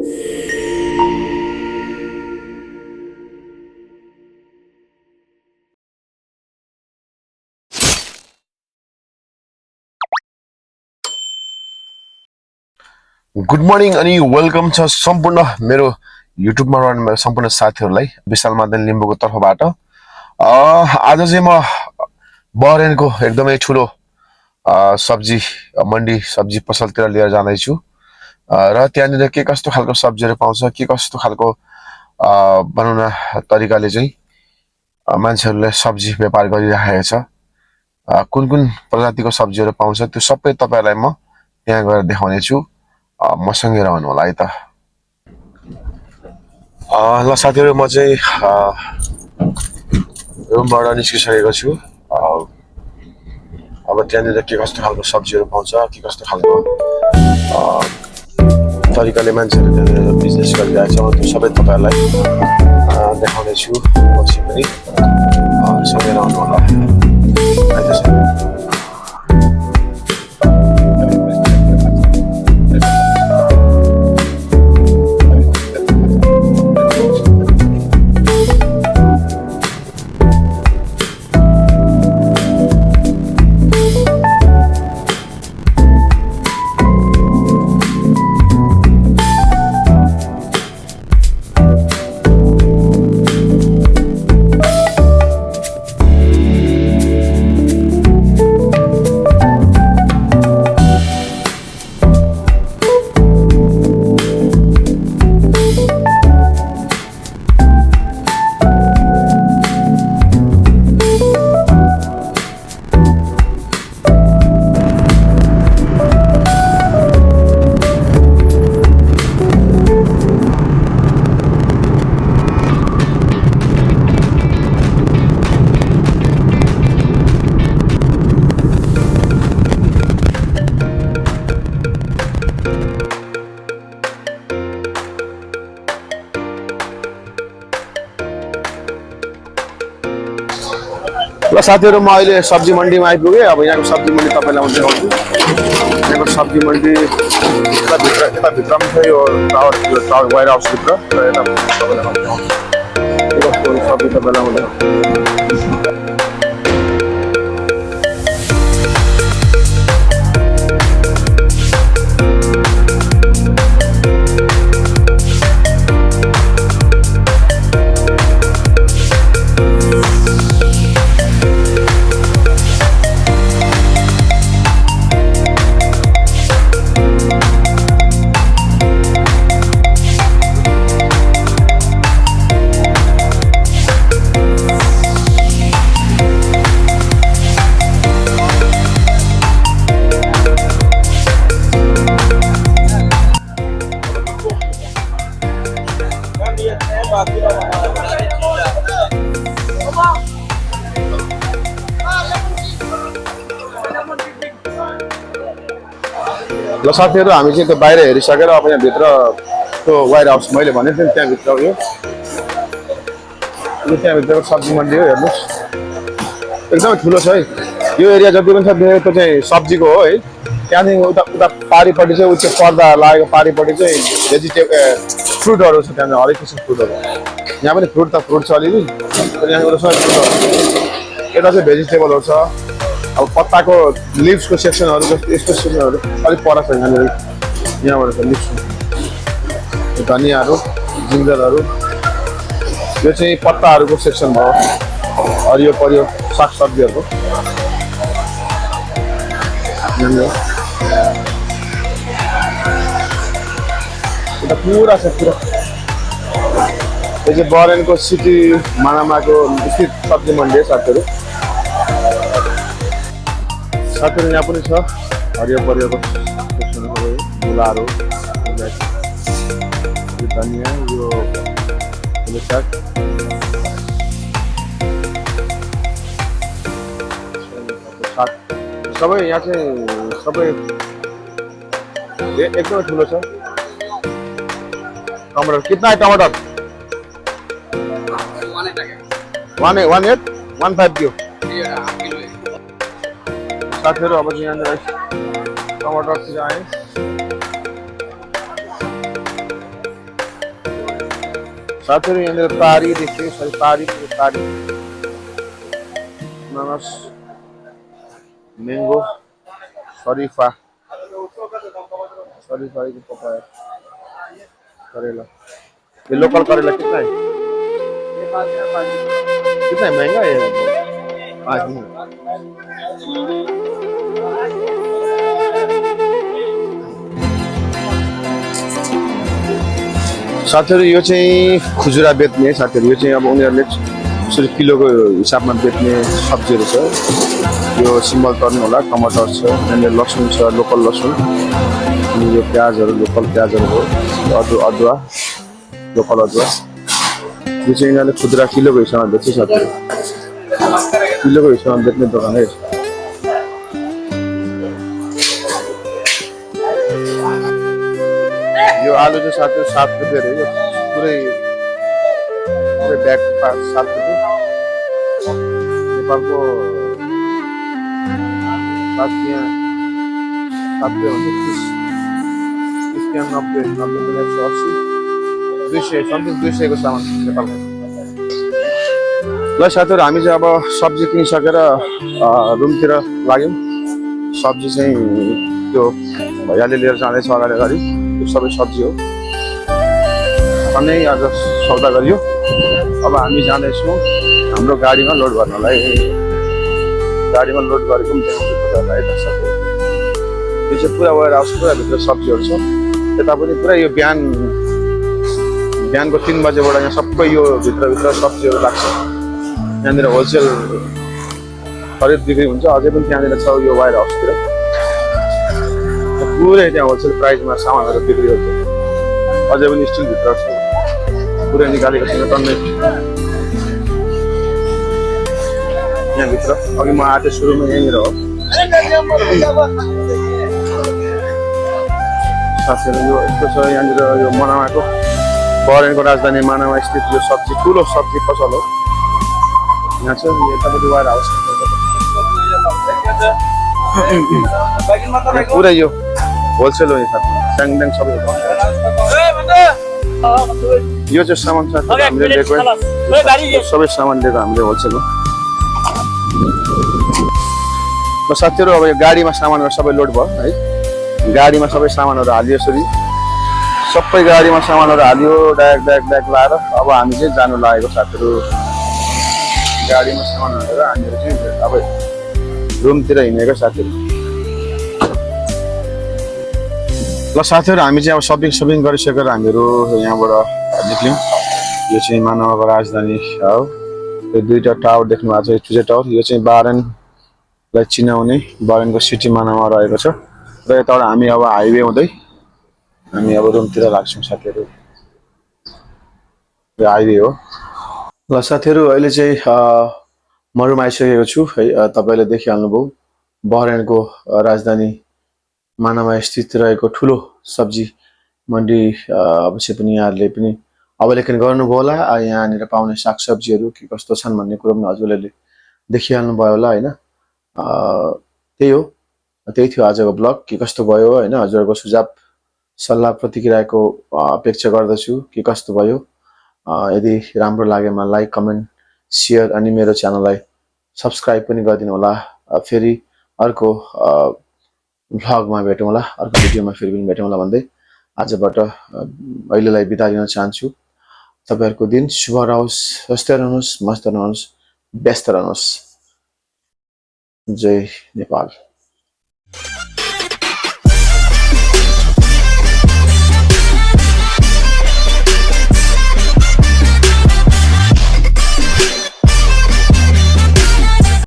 Good morning अनि welcome छ सम्पूर्ण मेरो युट्युबमा रहने मेरो सम्पूर्ण साथीहरूलाई विशाल मादन लिम्बूको तर्फबाट। आज चाहिँ म बहरेनको एकदमै ठुलो सब्जी मन्डी सब्जी पसलतिर लिएर जाँदैछु र त्यहाँनिर के कस्तो खालको सब्जीहरू पाउँछ, के कस्तो खालको बनाउन तरिकाले चाहिँ मान्छेहरूले सब्जी व्यापार गरिरहेको छ, कुन कुन प्रजातिको सब्जीहरू पाउँछ, त्यो सबै तपाईँहरूलाई म त्यहाँ गएर देखाउनेछु। मसँगै रहनु होला है त। ल साथीहरू, म चाहिँ रुमबाट निस्किसकेको छु। अब त्यहाँनिर के कस्तो खालको सब्जीहरू पाउँछ, के कस्तो खालको तरिकाले मान्छेहरू त्यहाँनिर बिजनेस गरिरहेको छ, त्यो सबै तपाईँहरूलाई देखाउने छु। पछि पनि सँगै रहनु होला। ल साथीहरू, म अहिले सब्जी मन्डीमा आइपुगेँ। अब यहाँको सब्जी मन्डी तपाईँलाई म देखाउँछु। यहाँको सब्जी मन्डी यता भित्रमा छ, यो टावर वायर हाउसभित्र र यता तपाईँलाई म देखाउँछु के कस्तो सब्जी तपाईँलाई म देखाउँछु। ल साथीहरू, हामी चाहिँ त्यो बाहिर हेरिसकेर अब यहाँ भित्र त्यो वायर हाउस मैले भनेको थिएँ त्यहाँभित्र यो त्यहाँभित्रको सब्जी मन्डी हो। हेर्नुहोस्, एकदमै ठुलो छ है यो एरिया। जति पनि छ त्यो चाहिँ सब्जीको हो है। त्यहाँदेखि उता उता पारिपट्टि चाहिँ उच्च पर्दा लागेको पारिपट्टि चाहिँ फ्रुटहरू छ। त्यहाँनिर हरेक किसिमको फ्रुटहरू, यहाँ पनि फ्रुट त फ्रुट छ अलिअलि, यहाँ एउटा फ्रुटहरू। यता चाहिँ भेजिटेबलहरू छ। अब पत्ताको लिभ्सको सेक्सनहरू जस्तो यस्तो सेक्सनहरू अलिक पर छ यहाँनिर। यहाँबाट छ लिभ्स, धनियाँहरू, जिन्जरहरू। यो चाहिँ पत्ताहरूको सेक्सन भयो, हरियो परियो सागसब्जीहरूको। यता पुरा छ पुरा। यो चाहिँ बहरेनको सिटी मानामाको स्थित सब्जी मन्डी हो साथीहरू। साथीहरू यहाँ पनि छ हरियो परियोको सेक्सनहरू, मुलाहरू, धनियाँ, यो साग। सबै यहाँ चाहिँ सबै एकदमै ठुलो छ। टमाटर कितना है? टमाटर 1.15 क्यों? साथीहरू अब चाहिँ यहाँनिर टमाटरतिर आएँ। साथीहरू यहाँनिर तारी देखियो सरी तारी अनानास मैंगो शरीफा की पपाया करेला ये लोकल करेला कितना है महंगा है ये 5 दिन साथीहरू यो चाहिँ खुजुरा बेच्ने साथीहरू यो चाहिँ अब उनीहरूले यसरी किलोको हिसाबमा बेच्ने सब्जीहरू छ यो सिम्बल तर्नु होला टमाटर छ यहाँनिर लसुन छ लोकल लसुन अनि यो प्याजहरू लोकल प्याजहरू हो अदुवा लोकल अदुवा यो चाहिँ यिनीहरूले खुद्रा किलोको हिसाबमा बेच्छ साथीहरू किलोको हिसाबमा बेच्ने दोकान है यो आलु चाहिँ साथीहरू 7 रुपियाँ अरे यो पुरै ब्याग 7 रुपियाँ नेपालको 7 रुपियाँ हुन्छ 90 180 200 समथिङ 200 को सामान नेपालको ल साथीहरू हामी चाहिँ अब सब्जी किनिसकेर रुमतिर लाग्यौँ सब्जी चाहिँ त्यो भैयाले लिएर जाँदैछ अगाडि यो सबै सब्जी हो अनि आज सौदा गरियो अब हामी जाँदैछौँ हाम्रो गाडीमा लोड गर्नलाई गाडीमा लोड गरेको पनि देखाउँछु यो चाहिँ पुरा वेयर हाउस पुरा भित्र सब्जीहरू छ यता पनि पुरा यो बिहानको 3 बजेबाट यहाँ सबै यो भित्र सब्जीहरू लाग्छ यहाँनिर होलसेल खरिद बिक्री हुन्छ अझै पनि त्यहाँनिर छ यो वेयर हाउसतिर पुरै त्यहाँ होलसेल प्राइसमा सामानहरू बिक्री हुन्छ अझै पनि स्टिल भित्र छ पुरै निकालेको छैन टन्नै यहाँभित्र अघि म आएको सुरुमा यहीँनिर हो साथीहरू यो यस्तो छ यहाँनिर यो मनामाको बरेनको राजधानी मनामा स्थित यो सब्जी ठुलो सब्जी पसल हो यहाँ छ यतापट्टि वायर हाउस पुरै यो होलसेल हो यहाँ स्याङड्याङ सबै यो चाहिँ सामान हामीले लिएको सबै सामान लिएको हामीले होलसेल हो साथीहरू अब यो गाडीमा सामानहरू सबै लोड भयो है गाडीमा सबै सामानहरू हालियो यसरी सबै गाडीमा सामानहरू हालियो डायरेक्ट लाएर अब हामी चाहिँ जानु लागेको साथीहरू गाडीमा सामान हालेर हामीहरू चाहिँ अब रुमतिर हिँडेको साथीहरू ल साथीहरू हामी चाहिँ अब सपिङ गरिसकेर हामीहरू यहाँबाट निक्ल्यौँ यो चाहिँ मानवको राजधानी हो यो 2टा टावर देख्नु भएको छ यो चुजे टावर यो चाहिँ बारेनलाई चिनाउने बारेनको सिटी मानवमा रहेको छ र यताबाट हामी अब हाइवे हुँदै हामी अब रुमतिर लाग्छौँ साथीहरू यो हाइवे हो ल साथीहरू अहिले चाहिँ म रुम आइसकेको छु है तपाईँले देखिहाल्नुभयो बहरेनको राजधानी मानामा स्थित रहेको ठुलो सब्जी मन्डी अवश्य पनि यहाँहरूले पनि अवलोकन गर्नुभयो होला यहाँनिर पाउने सागसब्जीहरू के कस्तो छन् भन्ने कुरो पनि हजुरहरूले देखिहाल्नु भयो होला हैन त्यही थियो आजको ब्लग के कस्तो भयो हैन हजुरहरूको सुझाव सल्लाह प्रतिक्रियाको अपेक्षा गर्दछु के कस्तो भयो यदि राम्रो लागेमा लाइक कमेन्ट शेयर अनि मेरो च्यानललाई सब्स्क्राइब पनि गरिदिनु होला फेरि अर्को भ्लगमा भेटौँ होला अर्को भिडियोमा फेरि पनि भेटौँ होला भन्दै आजबाट अहिलेलाई बिदा दिन चाहन्छु तपाईहरुको दिन शुभ रहोस् स्वस्थ रहनुहोस् मस्त रहनुहोस् व्यस्त रहनुहोस् जय नेपाल।